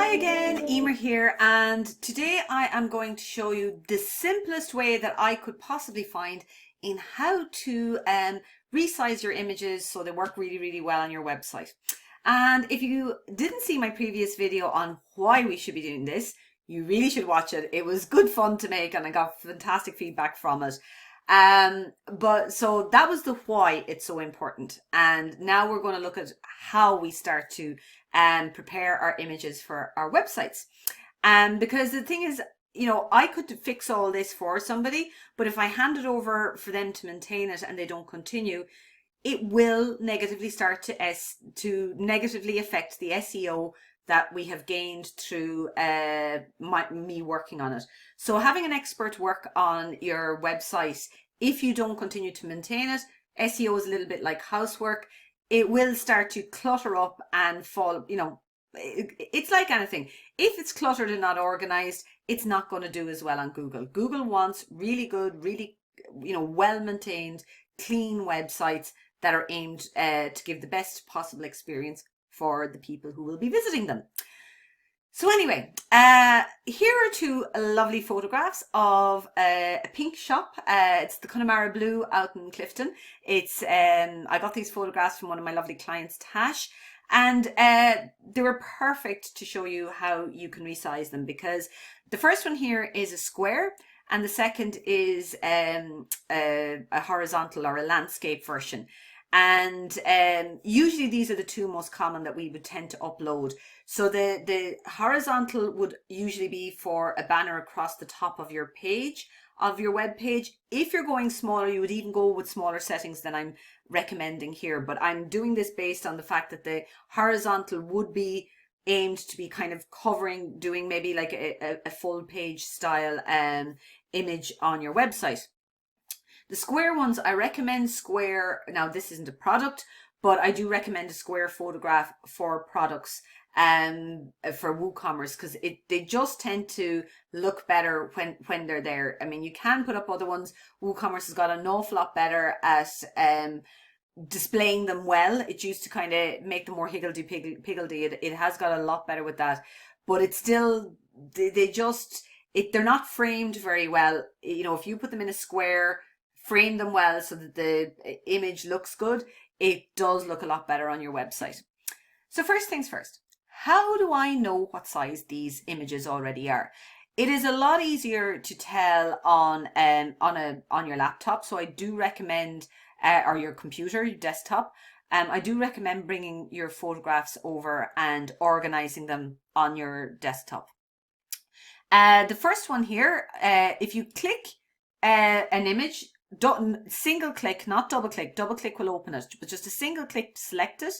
Hi again, Emer here, and today I am going to show you the simplest way that I could possibly find in how to resize your images so they work really well on your website. And if you didn't see my previous video on why we should be doing this, you really should watch it. It was good fun to make and I got fantastic feedback from it. So that was the why it's so important. And now we're going to look at how we start to prepare our images for our websites. Because the thing is, I could fix all this for somebody, but if I hand it over for them to maintain it and they don't continue, it will negatively start to negatively affect the SEO that we have gained through me working on it. So having an expert work on your website, if you don't continue to maintain it, SEO is a little bit like housework. It will start to clutter up and fall, it's like anything. If it's cluttered and not organized, it's not going to do as well on Google. Google wants really good, really, well-maintained, clean websites that are aimed to give the best possible experience for the people who will be visiting them. So anyway, here are two lovely photographs of a pink shop. It's the Connemara Blue out in Clifton. It's I got these photographs from one of my lovely clients, Tash, and they were perfect to show you how you can resize them, because the first one here is a square and the second is a horizontal or a landscape version. And usually these are the two most common that we would tend to upload. So the horizontal would usually be for a banner across the top of your page, of your web page. If you're going smaller, you would even go with smaller settings than I'm recommending here. But I'm doing this based on the fact that the horizontal would be aimed to be kind of covering, doing maybe like a full page style image on your website. The square ones, I recommend square. Now, this isn't a product, but I do recommend a square photograph for products for WooCommerce, because they just tend to look better when they're there. I mean, you can put up other ones. WooCommerce has got an awful lot better at displaying them well. It used to kind of make them more higgledy-piggledy. It has got a lot better with that, but it's still, they're not framed very well. If you put them in a square, frame them well so that the image looks good, it does look a lot better on your website. So first things first, how do I know what size these images already are? It is a lot easier to tell on your laptop, so I do recommend, or your computer, your desktop. I do recommend bringing your photographs over and organizing them on your desktop. The first one here, if you click an image, single click, not double click. Double click will open it, but just a single click to select it.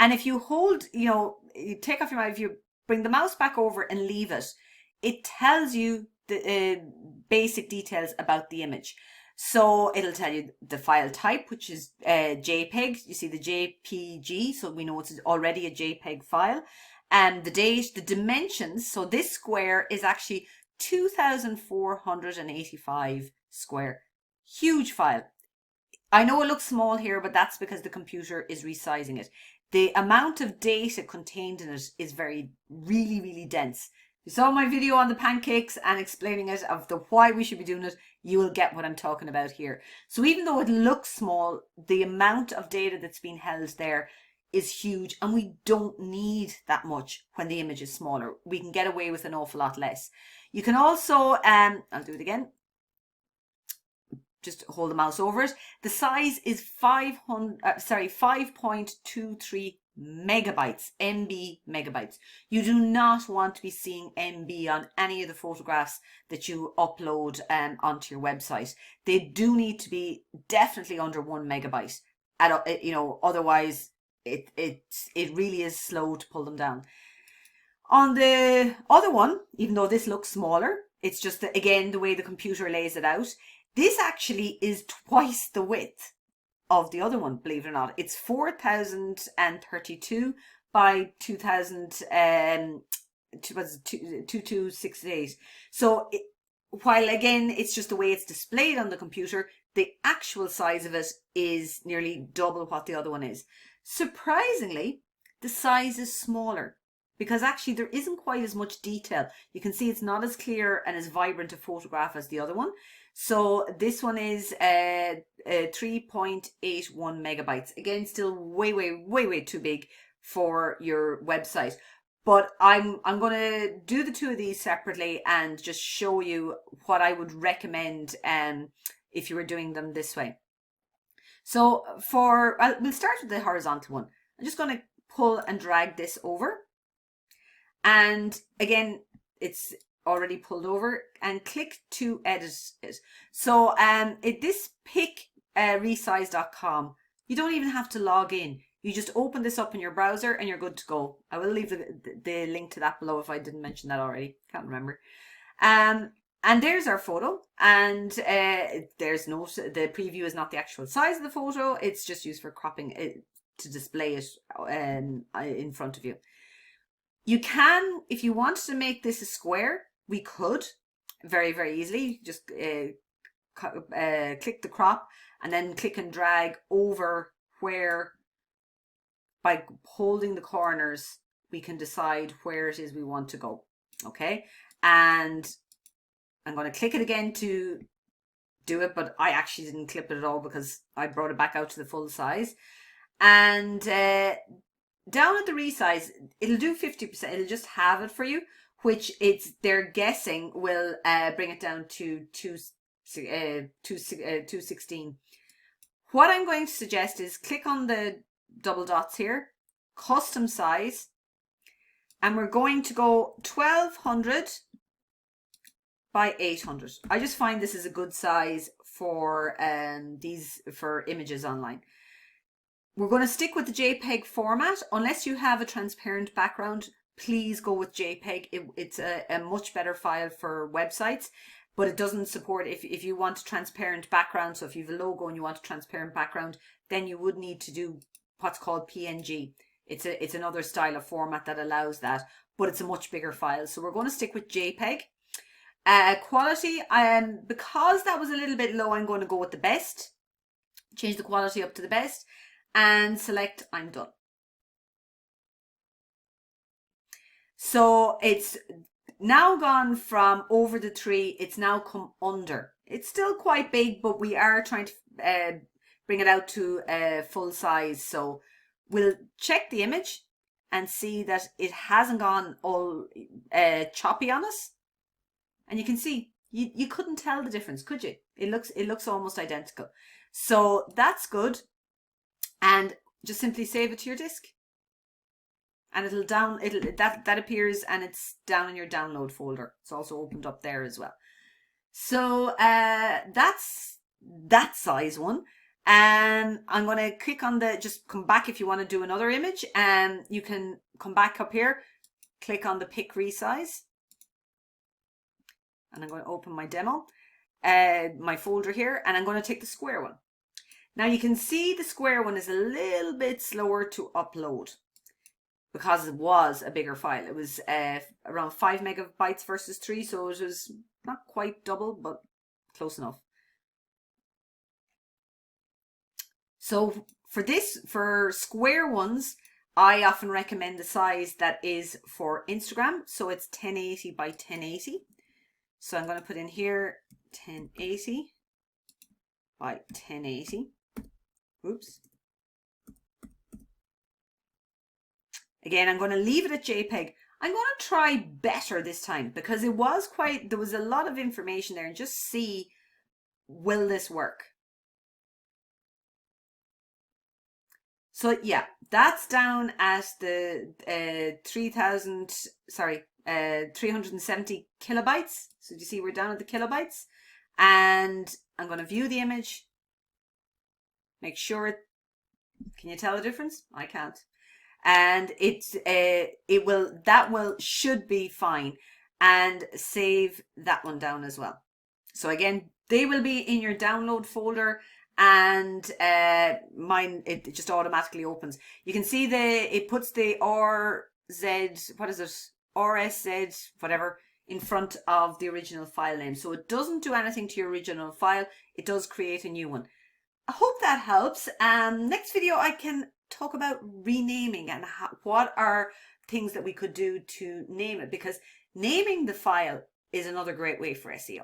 And if you hold, you take off your mouse, if you bring the mouse back over and leave it, it tells you the basic details about the image. So it'll tell you the file type, which is JPEG. You see the JPG, so we know it's already a JPEG file. And the date, the dimensions. So this square is actually 2,485 square. Huge file. I know it looks small here, but that's because the computer is resizing it. The amount of data contained in it is really dense. If you saw my video on the pancakes and explaining it of the why we should be doing it, you will get what I'm talking about here. So even though it looks small, the amount of data that's being held there is huge, and we don't need that much when the image is smaller. We can get away with an awful lot less. You can also, I'll do it again. Just hold the mouse over it. The size is 5.23 megabytes, MB megabytes. You do not want to be seeing MB on any of the photographs that you upload onto your website. They do need to be definitely under 1 megabyte. Otherwise it really is slow to pull them down. On the other one, even though this looks smaller, it's just that, again, the way the computer lays it out. This actually is twice the width of the other one, believe it or not. It's 4,032 by 2268. So while again, it's just the way it's displayed on the computer, the actual size of it is nearly double what the other one is. Surprisingly, the size is smaller because actually there isn't quite as much detail. You can see it's not as clear and as vibrant a photograph as the other one. So this one is 3.81 megabytes. Again, still way too big for your website. But I'm going to do the two of these separately and just show you what I would recommend if you were doing them this way. So we'll start with the horizontal one. I'm just going to pull and drag this over. And again, it's already pulled over, and click to edit it. So this pick resize.com, you don't even have to log in. You just open this up in your browser and you're good to go. I will leave the link to that below if I didn't mention that already. Can't remember. And there's our photo, and there's no, the preview is not the actual size of the photo. It's just used for cropping it to display it in front of you. You can, if you wanted to make this a square, we could very easily just click the crop and then click and drag over where, by holding the corners, we can decide where it is we want to go. Okay, and I'm going to click it again to do it, but I actually didn't clip it at all because I brought it back out to the full size. And down at the resize, it'll do 50%. It'll just have it for you, which they're guessing will bring it down to 216. What I'm going to suggest is click on the double dots here, custom size, and we're going to go 1200 by 800. I just find this is a good size for for images online. We're going to stick with the JPEG format. Unless you have a transparent background, please go with JPEG. It's a much better file for websites, but it doesn't support if you want a transparent background. So if you have a logo and you want a transparent background, then you would need to do what's called PNG. It's another style of format that allows that, but it's a much bigger file. So we're going to stick with JPEG. Quality, because that was a little bit low, I'm going to go with the best. Change the quality up to the best and select I'm done. So it's now gone from over the tree, it's now come under. It's still quite big, but we are trying to bring it out to full size. So we'll check the image and see that it hasn't gone all choppy on us. And you can see, you couldn't tell the difference, could you? It looks almost identical. So that's good. And just simply save it to your disk. And that appears, and it's down in your download folder. It's also opened up there as well. So that's that size one. And I'm going to click on just come back if you want to do another image. And you can come back up here, click on the pick resize. And I'm going to open my demo, my folder here, and I'm going to take the square one. Now you can see the square one is a little bit slower to upload because it was a bigger file. It was around 5 megabytes versus 3, so it was not quite double, but close enough. So for square ones, I often recommend the size that is for Instagram. So it's 1080 by 1080. So I'm going to put in here 1080 by 1080. Oops. Again, I'm going to leave it at JPEG. I'm going to try better this time because there was a lot of information there, and just see, will this work? So yeah, that's down at the 370 kilobytes. So do you see we're down at the kilobytes? And I'm going to view the image. Make sure can you tell the difference? I can't. And should be fine. And save that one down as well. So again, they will be in your download folder, and mine, it just automatically opens. You can see it puts the RSZ, whatever, in front of the original file name. So it doesn't do anything to your original file. It does create a new one. I hope that helps. Next video I can talk about renaming and what are things that we could do to name it, because naming the file is another great way for SEO.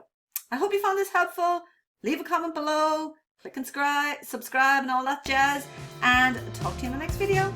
I hope you found this helpful. Leave a comment below, click and subscribe and all that jazz, and talk to you in the next video.